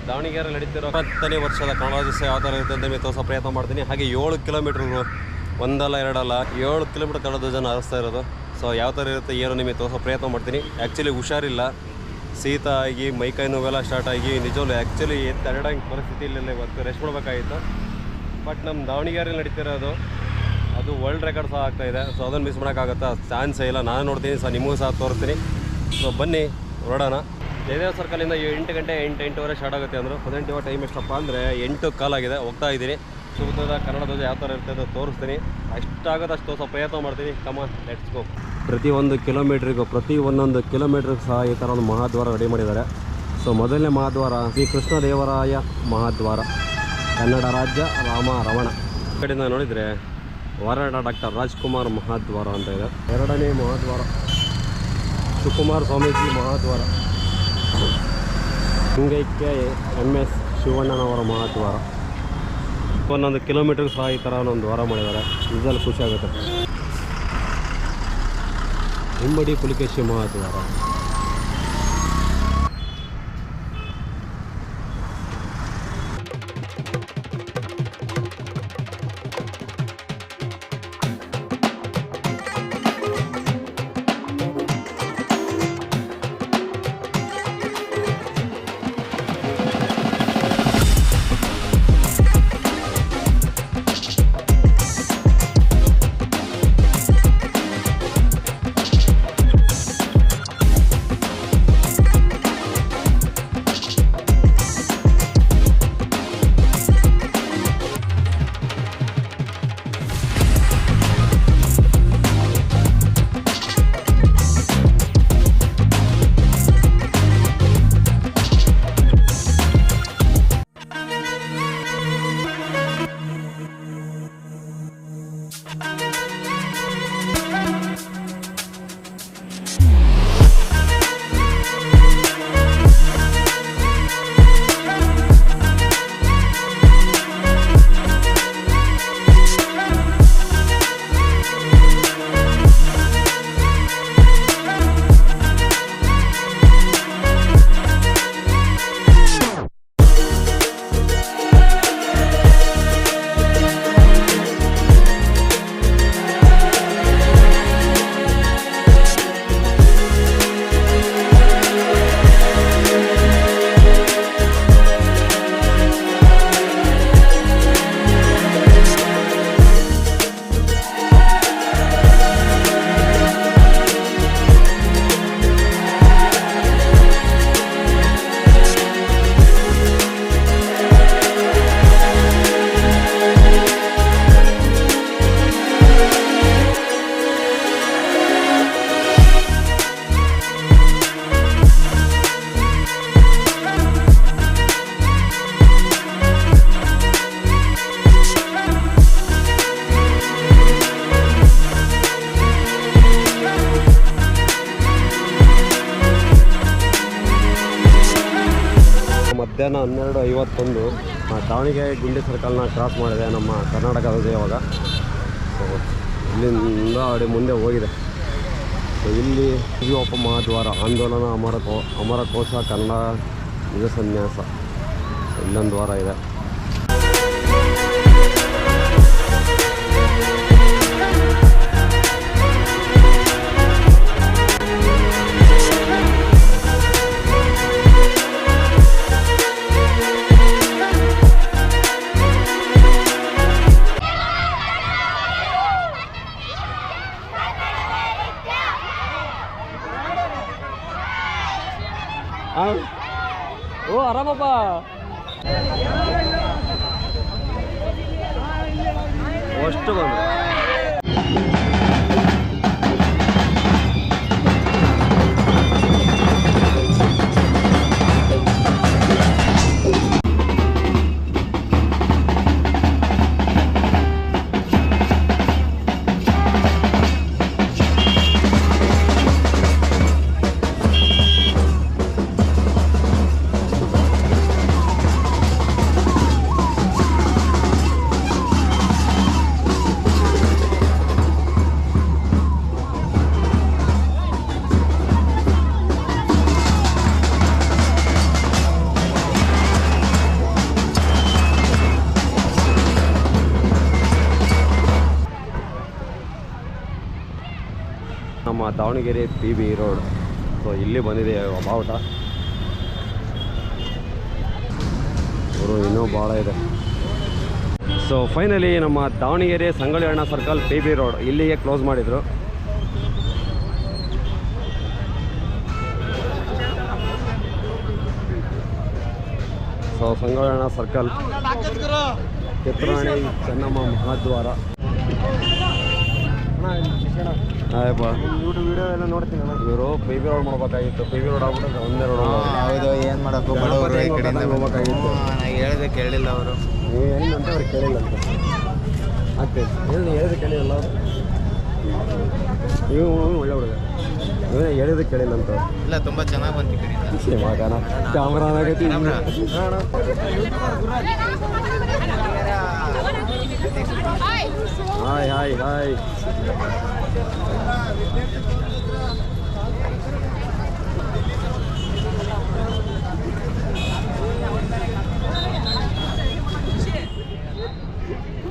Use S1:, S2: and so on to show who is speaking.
S1: ದಾವಣಗೆರೆಯಲ್ಲಿ ನಡೀತಿರೋ 20ನೇ ವರ್ಷದ ಕನ್ನಡ ರಾಜ್ಯೋತ್ಸವ ಯಾವ ಥರ ಇರುತ್ತೆ ಅಂತ ನಿಮಗೆ ತೋರಿಸೋ ಪ್ರಯತ್ನ ಮಾಡ್ತೀನಿ. ಹಾಗೆ 7 ಕಿಲೋಮೀಟ್ರು, ಒಂದಲ್ಲ ಎರಡಲ್ಲ 7 ಕಿಲೋಮೀಟರ್ ಕನ್ನಡ ಧ್ವಜನ ಹಾರಿಸ್ತಾ ಇರೋದು. ಸೊ ಯಾವ ಥರ ಇರುತ್ತೆ ಏನು ನಿಮಗೆ ತೋರಿಸೋ ಪ್ರಯತ್ನ ಮಾಡ್ತೀನಿ. ಆ್ಯಕ್ಚುಲಿ ಹುಷಾರಿಲ್ಲ, ಶೀತ ಆಗಿ ಮೈಕೈ ನೋವೆಲ್ಲ ಸ್ಟಾರ್ಟ್ ಆಗಿ ನಿಜವಲ್ಲೂ ಆ್ಯಕ್ಚುಲಿ ತರಡಂಗೆ ಪರಿಸ್ಥಿತಿಯಲ್ಲಿ ಇವತ್ತು ರೆಸ್ಟ್ ಮಾಡಬೇಕಾಗಿತ್ತು. ಬಟ್ ನಮ್ಮ ದಾವಣಗೆರೆಯಲ್ಲಿ ನಡೀತಿರೋದು ಅದು ವರ್ಲ್ಡ್ ರೆಕಾರ್ಡ್ ಸಹ ಆಗ್ತಾಯಿದೆ. ಸೊ ಅದನ್ನು ಮಿಸ್ ಮಾಡೋಕ್ಕಾಗುತ್ತಾ? ಚಾನ್ಸೇ ಇಲ್ಲ. ನಾನು ನೋಡ್ತೀನಿ ಸಹ, ನಿಮಗೂ ಸಹ ತೋರಿಸ್ತೀನಿ. ಸೊ ಬನ್ನಿ ಹೊರಡೋಣ. ಜಯದೇವ ಸರ್ಕಲಿಂದ 8 ಗಂಟೆ 8-8:30 ಸ್ಟಾರ್ಟ್ ಆಗುತ್ತೆ ಅಂದರು. ಪ್ರೆಸೆಂಟ್ ಇವಾಗ ಟೈಮ್ ಎಷ್ಟಪ್ಪ ಅಂದರೆ 8 ಕಾಲಾಗಿದೆ. ಹೋಗ್ತಾ ಇದ್ದೀನಿ. ಸುತ್ತದ ಕನ್ನಡ ಧ್ವಜ ಯಾವ ಥರ ಇರ್ತದೆ ಅಂತ ತೋರಿಸ್ತೀನಿ. ಅಷ್ಟಾಗುತ್ತೆ ಅಷ್ಟು ತೋರಿಸೋ ಪ್ರಯತ್ನ ಮಾಡ್ತೀನಿ. ಕಮಾನ್, ಲೆಟ್ಸ್ ಗೋ. ಪ್ರತಿ ಒಂದೊಂದು ಕಿಲೋಮೀಟ್ರಿಗೂ ಸಹ ಈ ಥರ ಒಂದು ಮಹಾದ್ವಾರ ರೆಡಿ ಮಾಡಿದ್ದಾರೆ. ಸೊ ಮೊದಲನೇ ಮಹಾದ್ವಾರ ಶ್ರೀ ಕೃಷ್ಣದೇವರಾಯ ಮಹಾದ್ವಾರ, ಕನ್ನಡ ರಾಜ್ಯ ರಮಣ. ಈ ಕಡೆಯಿಂದ ನೋಡಿದರೆ ವಾರಾಡ ಡಾಕ್ಟರ್ ರಾಜ್ಕುಮಾರ್ ಮಹಾದ್ವಾರ ಅಂತ ಇದೆ. ಎರಡನೇ ಮಹಾದ್ವಾರ ಶಿವಕುಮಾರ ಸ್ವಾಮೀಜಿ ಮಹಾದ್ವಾರ. ಹಿಂಗೈಕ್ಯ MS ಶಿವಣ್ಣನವರ ಮಹಾದ್ವಾರ. ಒಂದೊಂದು ಕಿಲೋಮೀಟ್ರಿಗೆ ಸಹ ಈ ಥರ ಒಂದು ದ್ವಾರ ಮಾಡಿದ್ದಾರೆ. ನಿಜಲ್ಲಿ ಖುಷಿ ಆಗುತ್ತೆ. ಹಿಂಬಡಿ ಪುಲಿಕೇಶಿ ಮಹಾದ್ವಾರ. ಮಧ್ಯಾಹ್ನ 12:51 ದಾವಣಗೆರೆ ಗುಂಡಿ ಸರ್ಕಲ್ನ ಕ್ರಾಸ್ ಮಾಡಿದೆ ನಮ್ಮ ಕರ್ನಾಟಕ ಧ್ವಜ ಇವಾಗ. ಸೊ ಇಲ್ಲಿಂದ ಅಡಿ ಮುಂದೆ ಹೋಗಿದೆ. ಸೊ ಇಲ್ಲಿ ಶಿವಪ್ಪ ಮಹಾದ್ವಾರ, ಆಂದೋಲನ ಅಮರಕೋಶ ಕನ್ನಡ ನಿಜ ಸನ್ಯಾಸ, ಇಲ್ಲೊಂದು ದ್ವಾರ ಇದೆ. ಓ ಆರಾಮಪ್ಪ. ಅಷ್ಟು ಬಂದು ನಮ್ಮ ದಾವಣಗೆರೆ PB ರೋಡ್. ಸೊ ಇಲ್ಲಿ ಬಂದಿದೆ ಬಾವುಟ. ಅವರು ಇನ್ನೂ ಭಾಳ ಇದೆ. ಸೊ ಫೈನಲಿ ನಮ್ಮ ದಾವಣಗೆರೆ ಸಂಗೊಳ್ಳಿ ಅಣ್ಣ ಸರ್ಕಲ್ PB ರೋಡ್ ಇಲ್ಲಿಗೆ ಕ್ಲೋಸ್ ಮಾಡಿದರು. ಸೊ ಸಂಗೊಳ್ಳಿ ಅಣ್ಣ ಸರ್ಕಲ್, ಕಿತ್ತೂರಾಣಿ ಚೆನ್ನಮ್ಮ ಮಹಾದ್ವಾರ. ಆಯಪ್ಪ ವಿಡಿಯೋ ಎಲ್ಲ ನೋಡ್ತೀನಿ. ಇವರು PB ರೋಡ್ ಮಾಡ್ಬೇಕಾಗಿತ್ತು. PB ರೋಡ್ ಆಗ್ಬಿಟ್ಟು ಒಂದೇ ರೋಡ್.
S2: ಹೌದು, ಏನು ಮಾಡೋಕ್ಕೂ ಬಡವರು ಈ ಕಡೆಯಿಂದ
S1: ಹೋಗ್ಬೇಕಾಗಿತ್ತು.
S2: ನಾನು ಹೇಳಿದೆ ಕೇಳಿಲ್ಲ ಅವರು.
S1: ನೀವು ಏನಂತ ಅವ್ರಿಗೆ ಕೇಳಿಲ್ಲ ಅಂತ ಆಗ್ತದೆ. ಏನು ಹೇಳಿದ್ರೆ ಕೇಳಿಲ್ಲ ಅವರು. ನೀವು ಒಳ್ಳೆ ಹುಡುಗ, ನೀವೇ ಹೇಳಿದ್ರೆ ಕೇಳಿಲ್ಲ ಅಂತ.
S2: ಇಲ್ಲ, ತುಂಬ ಚೆನ್ನಾಗಿ ಬಂತು ಈ ಕಡೆಯಿಂದ.
S1: ಮಗನ ಕ್ಯಾಮ್ರಾ ಆಗೈತಿ. Hi hi hi.